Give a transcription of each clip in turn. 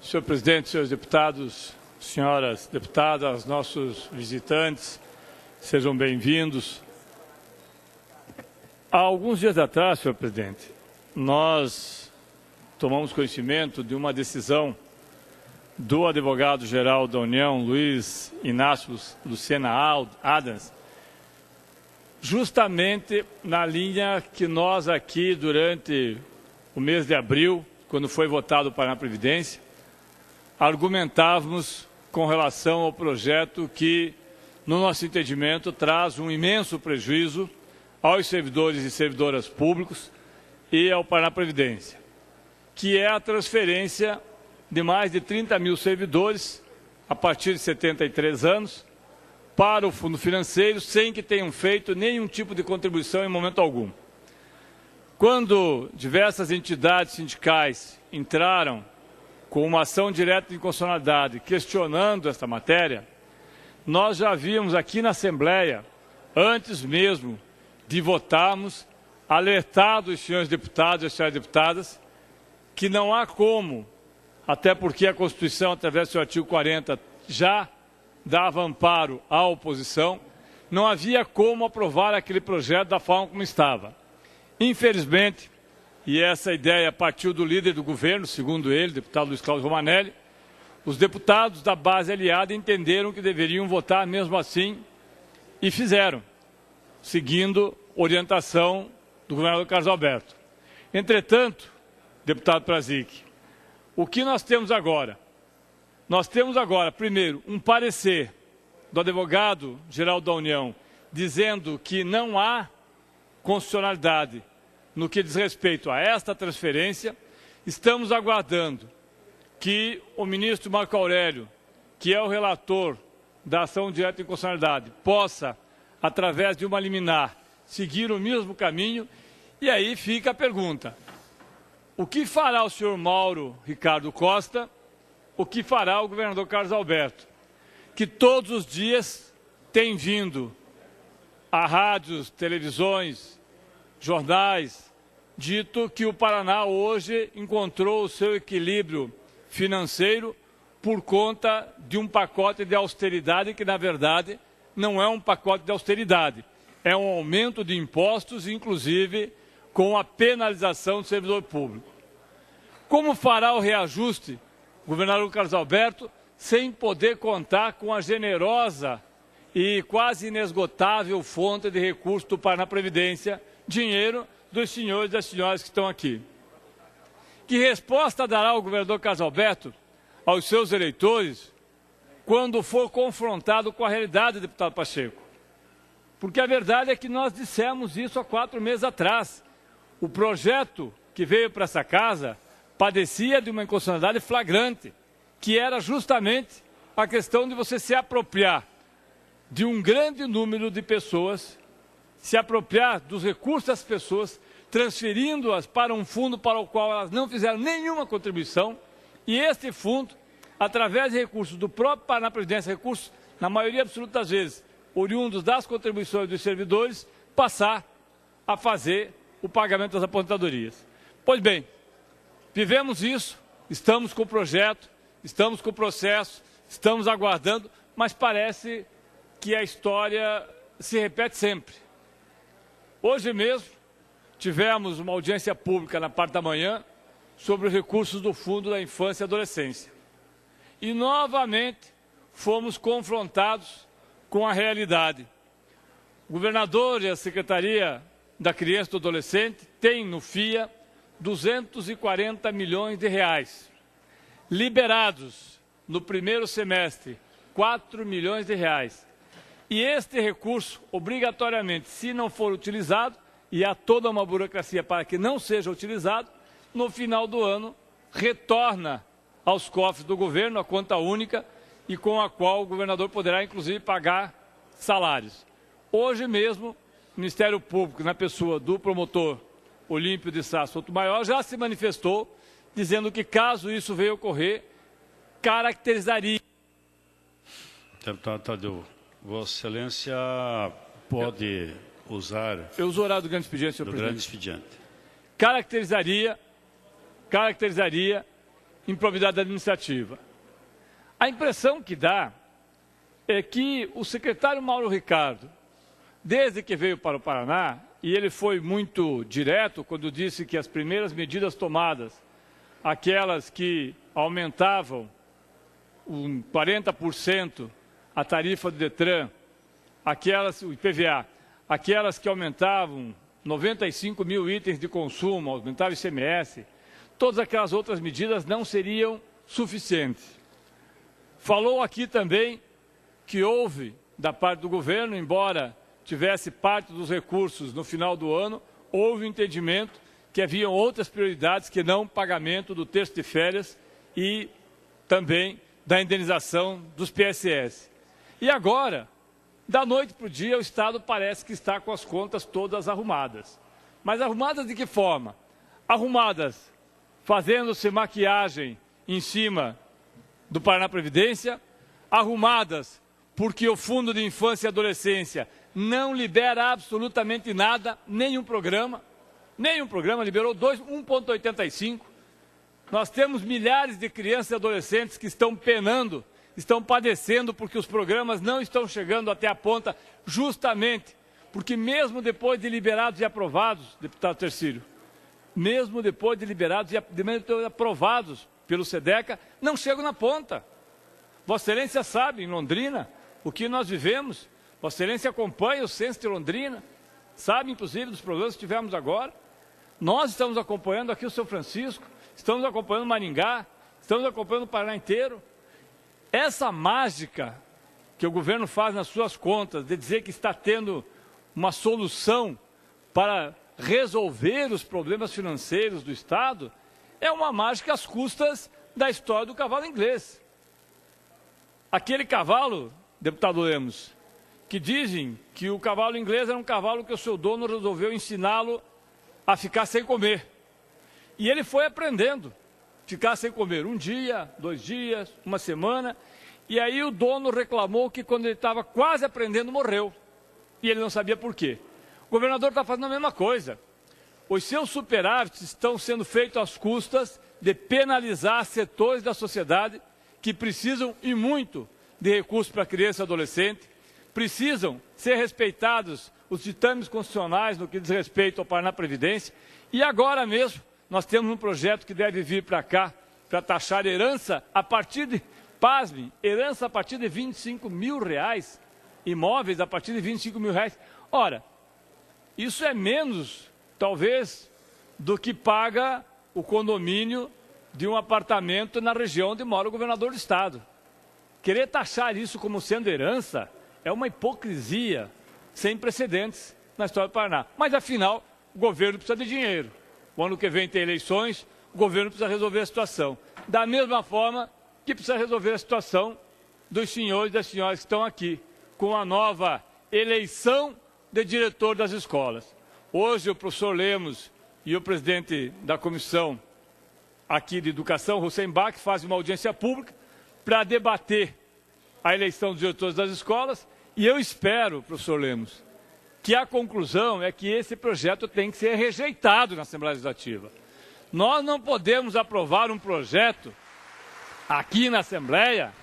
Senhor presidente, senhores deputados, senhoras deputadas, nossos visitantes, sejam bem-vindos. Há alguns dias atrás, senhor presidente, nós tomamos conhecimento de uma decisão do advogado-geral da União, Luiz Inácio Lucena Adams, justamente na linha que nós aqui, durante o mês de abril, quando foi votado para a Previdência, argumentávamos com relação ao projeto que, no nosso entendimento, traz um imenso prejuízo aos servidores e servidoras públicos e ao Paraná Previdência, que é a transferência de mais de 30 mil servidores, a partir de 73 anos, para o Fundo Financeiro, sem que tenham feito nenhum tipo de contribuição em momento algum. Quando diversas entidades sindicais entraram com uma ação direta de inconstitucionalidade questionando esta matéria, nós já havíamos aqui na Assembleia, antes mesmo de votarmos, alertado os senhores deputados e as senhoras deputadas que não há como, até porque a Constituição, através do seu artigo 40, já dava amparo à oposição, não havia como aprovar aquele projeto da forma como estava. Infelizmente, e essa ideia partiu do líder do governo, segundo ele, deputado Luiz Cláudio Romanelli, os deputados da base aliada entenderam que deveriam votar mesmo assim e fizeram, seguindo orientação do governador Carlos Alberto. Entretanto, deputado Prazic, o que nós temos agora? Nós temos agora, primeiro, um parecer do advogado-geral da União dizendo que não há constitucionalidade no que diz respeito a esta transferência. Estamos aguardando que o ministro Marco Aurélio, que é o relator da ação direta de inconstitucionalidade, possa, através de uma liminar, seguir o mesmo caminho. E aí fica a pergunta: o que fará o senhor Mauro Ricardo Costa? O que fará o governador Carlos Alberto, que todos os dias tem vindo a rádios, televisões, jornais, dito que o Paraná hoje encontrou o seu equilíbrio financeiro por conta de um pacote de austeridade que, na verdade, não é um pacote de austeridade, é um aumento de impostos, inclusive com a penalização do servidor público. Como fará o reajuste o governador Carlos Alberto sem poder contar com a generosa e quase inesgotável fonte de recursos do Paraná Previdência, dinheiro dos senhores e das senhoras que estão aqui? Que resposta dará o governador Carlos Alberto aos seus eleitores quando for confrontado com a realidade, deputado Pacheco? Porque a verdade é que nós dissemos isso há 4 meses atrás. O projeto que veio para essa casa padecia de uma inconstitucionalidade flagrante, que era justamente a questão de você se apropriar de um grande número de pessoas, se apropriar dos recursos das pessoas, transferindo-as para um fundo para o qual elas não fizeram nenhuma contribuição, e este fundo, através de recursos do próprio Paraná Previdência, recursos, na maioria absoluta das vezes, oriundos das contribuições dos servidores, passar a fazer o pagamento das aposentadorias. Pois bem, vivemos isso, estamos com o projeto, estamos com o processo, estamos aguardando, mas parece que a história se repete sempre. Hoje mesmo tivemos uma audiência pública na parte da manhã sobre os recursos do Fundo da Infância e Adolescência. E novamente fomos confrontados com a realidade. O governador e a Secretaria da Criança e do Adolescente têm no FIA 240 milhões de reais. Liberados no primeiro semestre, 4 milhões de reais. E este recurso, obrigatoriamente, se não for utilizado, e há toda uma burocracia para que não seja utilizado, no final do ano, retorna aos cofres do governo a conta única e com a qual o governador poderá, inclusive, pagar salários. Hoje mesmo, o Ministério Público, na pessoa do promotor Olímpio de Sá Sotomayor, já se manifestou dizendo que, caso isso venha ocorrer, caracterizaria. Deputado Tadeu, Vossa Excelência pode usar... Eu uso o horário do grande expediente, senhor presidente. Grande expediente. Caracterizaria improbidade administrativa. A impressão que dá é que o secretário Mauro Ricardo, desde que veio para o Paraná, e ele foi muito direto quando disse que as primeiras medidas tomadas, aquelas que aumentavam 40% a tarifa do Detran, o IPVA, aquelas que aumentavam 95 mil itens de consumo, aumentavam o ICMS, todas aquelas outras medidas não seriam suficientes. Falou aqui também que houve, da parte do governo, embora tivesse parte dos recursos no final do ano, houve um entendimento que haviam outras prioridades que não o pagamento do terço de férias e também da indenização dos PSS. E agora, da noite para o dia, o Estado parece que está com as contas todas arrumadas. Mas arrumadas de que forma? Arrumadas fazendo-se maquiagem em cima do Paraná Previdência, arrumadas porque o Fundo de Infância e Adolescência não libera absolutamente nada, nenhum programa liberou 1,85. Nós temos milhares de crianças e adolescentes que estão penando, estão padecendo porque os programas não estão chegando até a ponta, justamente porque mesmo depois de liberados e aprovados, deputado Tercílio, mesmo depois de liberados e aprovados pelo SEDECA, não chegam na ponta. Vossa Excelência sabe, em Londrina, o que nós vivemos. Vossa Excelência acompanha o censo de Londrina, sabe, inclusive, dos problemas que tivemos agora. Nós estamos acompanhando aqui o São Francisco, estamos acompanhando Maringá, estamos acompanhando o Paraná inteiro. Essa mágica que o governo faz nas suas contas, de dizer que está tendo uma solução para resolver os problemas financeiros do Estado, é uma mágica às custas da história do cavalo inglês. Aquele cavalo, deputado Lemos, que dizem que o cavalo inglês era um cavalo que o seu dono resolveu ensiná-lo a ficar sem comer. E ele foi aprendendo a ficar sem comer 1 dia, 2 dias, 1 semana. E aí o dono reclamou que quando ele estava quase aprendendo, morreu. E ele não sabia por quê. O governador está fazendo a mesma coisa. Os seus superávites estão sendo feitos às custas de penalizar setores da sociedade que precisam e muito de recursos para criança e adolescente, precisam ser respeitados os ditames constitucionais no que diz respeito ao Paraná Previdência. E agora mesmo nós temos um projeto que deve vir para cá para taxar herança a partir de, pasmem, herança a partir de R$25 mil, imóveis a partir de R$25 mil. Ora, isso é menos, talvez, do que paga o condomínio de um apartamento na região onde mora o governador do Estado. Querer taxar isso como sendo herança é uma hipocrisia sem precedentes na história do Paraná. Mas, afinal, o governo precisa de dinheiro. O ano que vem tem eleições, o governo precisa resolver a situação. Da mesma forma que precisa resolver a situação dos senhores e das senhoras que estão aqui, com a nova eleição de diretor das escolas. Hoje, o professor Lemos e o presidente da comissão aqui de educação, Hussein Bach, fazem uma audiência pública para debater a eleição dos diretores das escolas. E eu espero, professor Lemos, que a conclusão é que esse projeto tem que ser rejeitado na Assembleia Legislativa. Nós não podemos aprovar um projeto aqui na Assembleia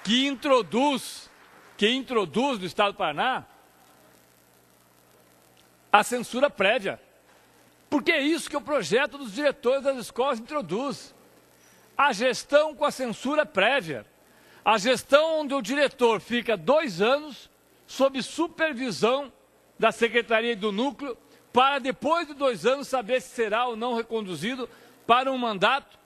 que introduz no Estado do Paraná a censura prévia. Porque é isso que o projeto dos diretores das escolas introduz. A gestão com a censura prévia. A gestão onde o diretor fica 2 anos sob supervisão da Secretaria e do Núcleo, para depois de 2 anos saber se será ou não reconduzido para um mandato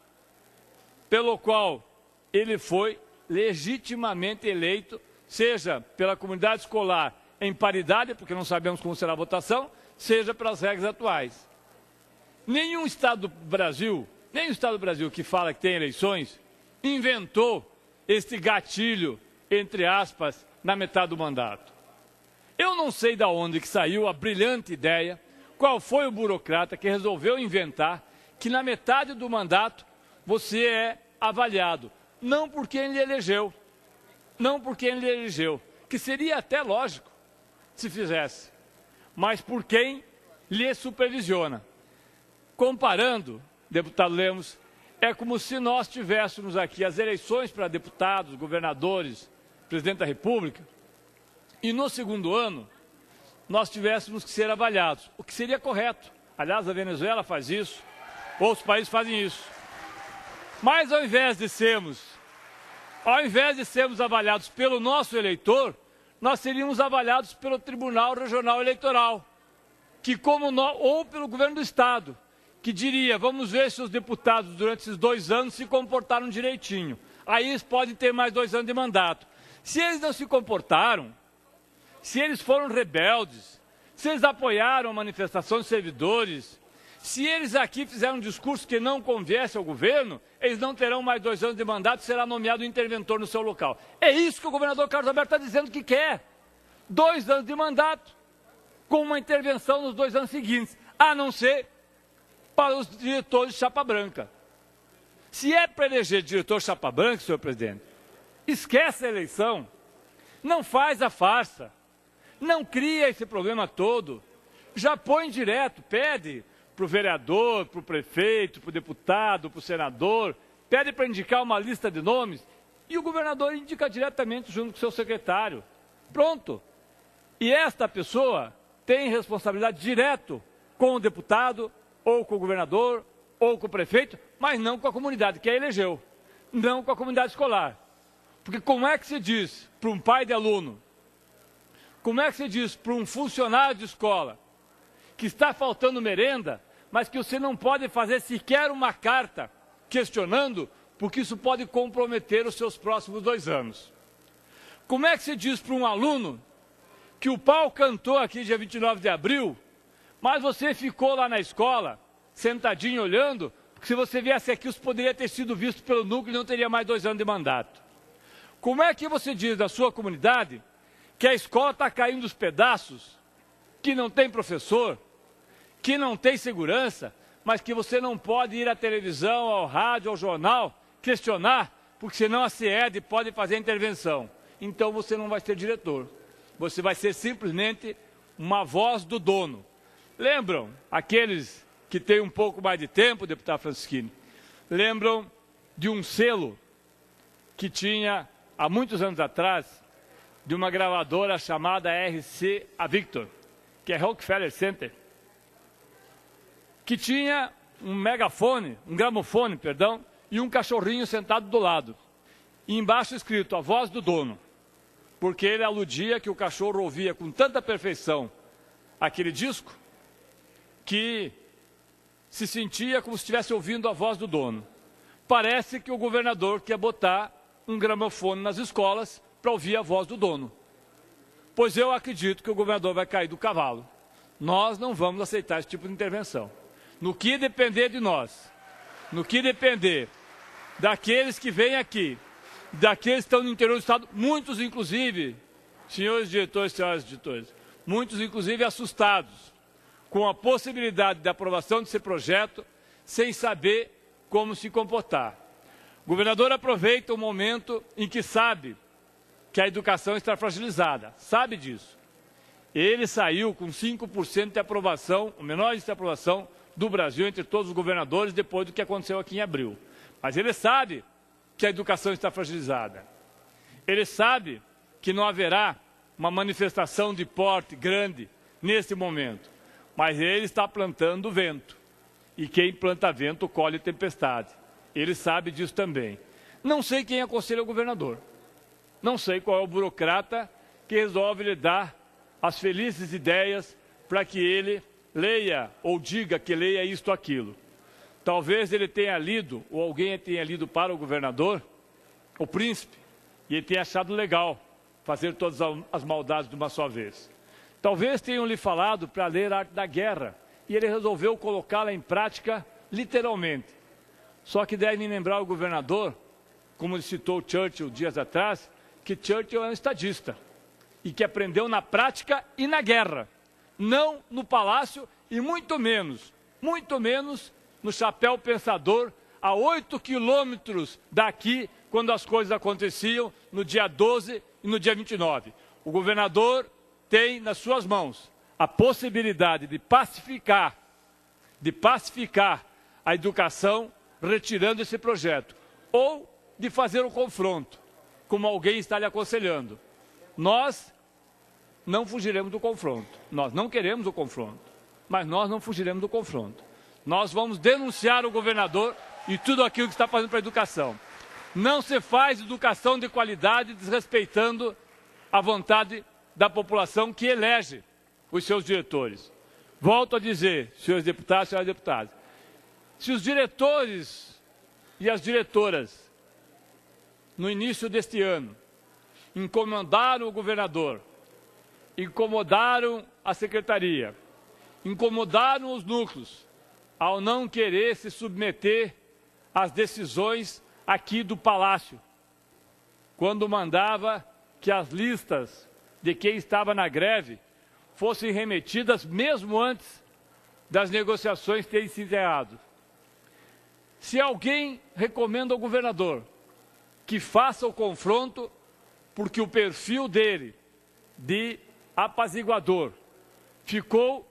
pelo qual ele foi legitimamente eleito, seja pela comunidade escolar em paridade, porque não sabemos como será a votação, seja pelas regras atuais. Nenhum Estado do Brasil que fala que tem eleições, inventou este gatilho, entre aspas, na metade do mandato. Eu não sei de onde que saiu a brilhante ideia, qual foi o burocrata que resolveu inventar que na metade do mandato você é avaliado, não por quem lhe elegeu, que seria até lógico se fizesse, mas por quem lhe supervisiona. Comparando, deputado Lemos, é como se nós tivéssemos aqui as eleições para deputados, governadores, presidente da República, e no segundo ano nós tivéssemos que ser avaliados, o que seria correto. Aliás, a Venezuela faz isso, outros países fazem isso. Mas ao invés de sermos avaliados pelo nosso eleitor, nós seríamos avaliados pelo Tribunal Regional Eleitoral, ou pelo governo do Estado, que diria, vamos ver se os deputados durante esses 2 anos se comportaram direitinho. Aí eles podem ter mais 2 anos de mandato. Se eles não se comportaram, se eles foram rebeldes, se eles apoiaram a manifestação de servidores, se eles aqui fizeram um discurso que não conviesse ao governo, eles não terão mais 2 anos de mandato e será nomeado interventor no seu local. É isso que o governador Carlos Alberto está dizendo que quer. 2 anos de mandato, com uma intervenção nos 2 anos seguintes, a não ser para os diretores de chapa branca. Se é para eleger diretor chapa branca, senhor presidente, esquece a eleição, não faz a farsa, não cria esse problema todo, já põe direto, pede para o vereador, para o prefeito, para o deputado, para o senador, pede para indicar uma lista de nomes e o governador indica diretamente junto com o seu secretário. Pronto. E esta pessoa tem responsabilidade direto com o deputado, ou com o governador, ou com o prefeito, mas não com a comunidade que a elegeu, não com a comunidade escolar. Porque como é que se diz para um pai de aluno, como é que se diz para um funcionário de escola que está faltando merenda, mas que você não pode fazer sequer uma carta questionando, porque isso pode comprometer os seus próximos 2 anos? Como é que se diz para um aluno que o pau cantou aqui dia 29 de abril, mas você ficou lá na escola, sentadinho olhando, porque se você viesse aqui, você poderia ter sido visto pelo núcleo e não teria mais 2 anos de mandato? Como é que você diz da sua comunidade que a escola está caindo dos pedaços, que não tem professor, que não tem segurança, mas que você não pode ir à televisão, ao rádio, ao jornal, questionar, porque senão a CED pode fazer a intervenção. Então você não vai ser diretor, você vai ser simplesmente uma voz do dono. Lembram, aqueles que têm um pouco mais de tempo, deputado Francisquini, lembram de um selo que tinha, há muitos anos atrás, de uma gravadora chamada RCA Victor, que é Rockefeller Center, que tinha um gramofone, e um cachorrinho sentado do lado. E embaixo escrito, a voz do dono, porque ele aludia que o cachorro ouvia com tanta perfeição aquele disco, que se sentia como se estivesse ouvindo a voz do dono. Parece que o governador quer botar um gramofone nas escolas para ouvir a voz do dono. Pois eu acredito que o governador vai cair do cavalo. Nós não vamos aceitar esse tipo de intervenção. No que depender de nós, no que depender daqueles que vêm aqui, daqueles que estão no interior do Estado, muitos inclusive, senhores diretores, senhoras diretores, muitos inclusive assustados com a possibilidade de aprovação desse projeto, sem saber como se comportar. O governador aproveita o momento em que sabe que a educação está fragilizada, sabe disso. Ele saiu com 5% de aprovação, o menor índice de aprovação do Brasil entre todos os governadores depois do que aconteceu aqui em abril. Mas ele sabe que a educação está fragilizada. Ele sabe que não haverá uma manifestação de porte grande nesse momento. Mas ele está plantando vento. E quem planta vento colhe tempestade. Ele sabe disso também. Não sei quem aconselha o governador. Não sei qual é o burocrata que resolve lhe dar as felizes ideias para que ele leia ou diga que leia isto ou aquilo. Talvez ele tenha lido, ou alguém tenha lido para o governador, o príncipe, e ele tenha achado legal fazer todas as maldades de uma só vez. Talvez tenham lhe falado para ler a Arte da Guerra, e ele resolveu colocá-la em prática literalmente. Só que devem lembrar o governador, como citou Churchill dias atrás, que Churchill é um estadista, e que aprendeu na prática e na guerra, não no palácio e muito menos no chapéu pensador, a 8 quilômetros daqui, quando as coisas aconteciam no dia 12 e no dia 29. O governador tem nas suas mãos a possibilidade de pacificar a educação retirando esse projeto, ou de fazer um confronto, como alguém está lhe aconselhando. Nós não fugiremos do confronto. Nós não queremos o confronto, mas nós não fugiremos do confronto. Nós vamos denunciar o governador e tudo aquilo que está fazendo para a educação. Não se faz educação de qualidade desrespeitando a vontade da população que elege os seus diretores. Volto a dizer, senhores deputados e senhoras deputadas, se os diretores e as diretoras, no início deste ano, incomodaram o governador, incomodaram a secretaria, incomodaram os núcleos, ao não querer se submeter às decisões aqui do Palácio, quando mandava que as listas de quem estava na greve fossem remetidas mesmo antes das negociações terem se encerrado. Se alguém recomenda ao governador que faça o confronto, porque o perfil dele de apaziguador ficou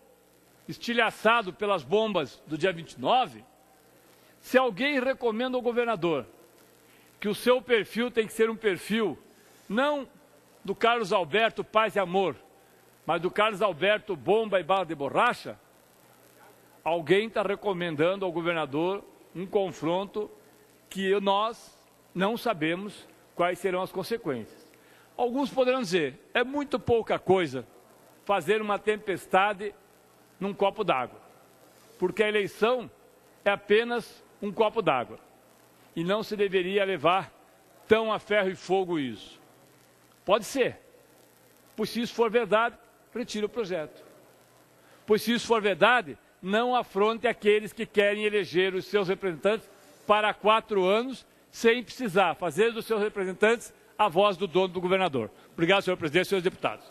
estilhaçado pelas bombas do dia 29, se alguém recomenda ao governador que o seu perfil tem que ser um perfil não do Carlos Alberto Paz e Amor, mas do Carlos Alberto Bomba e Bala de Borracha, alguém está recomendando ao governador um confronto que nós não sabemos quais serão as consequências. Alguns poderão dizer, é muito pouca coisa fazer uma tempestade num copo d'água, porque a eleição é apenas um copo d'água e não se deveria levar tão a ferro e fogo isso. Pode ser, pois se isso for verdade, retire o projeto. Pois se isso for verdade, não afronte aqueles que querem eleger os seus representantes para 4 anos, sem precisar fazer dos seus representantes a voz do dono do governador. Obrigado, senhor presidente e senhores deputados.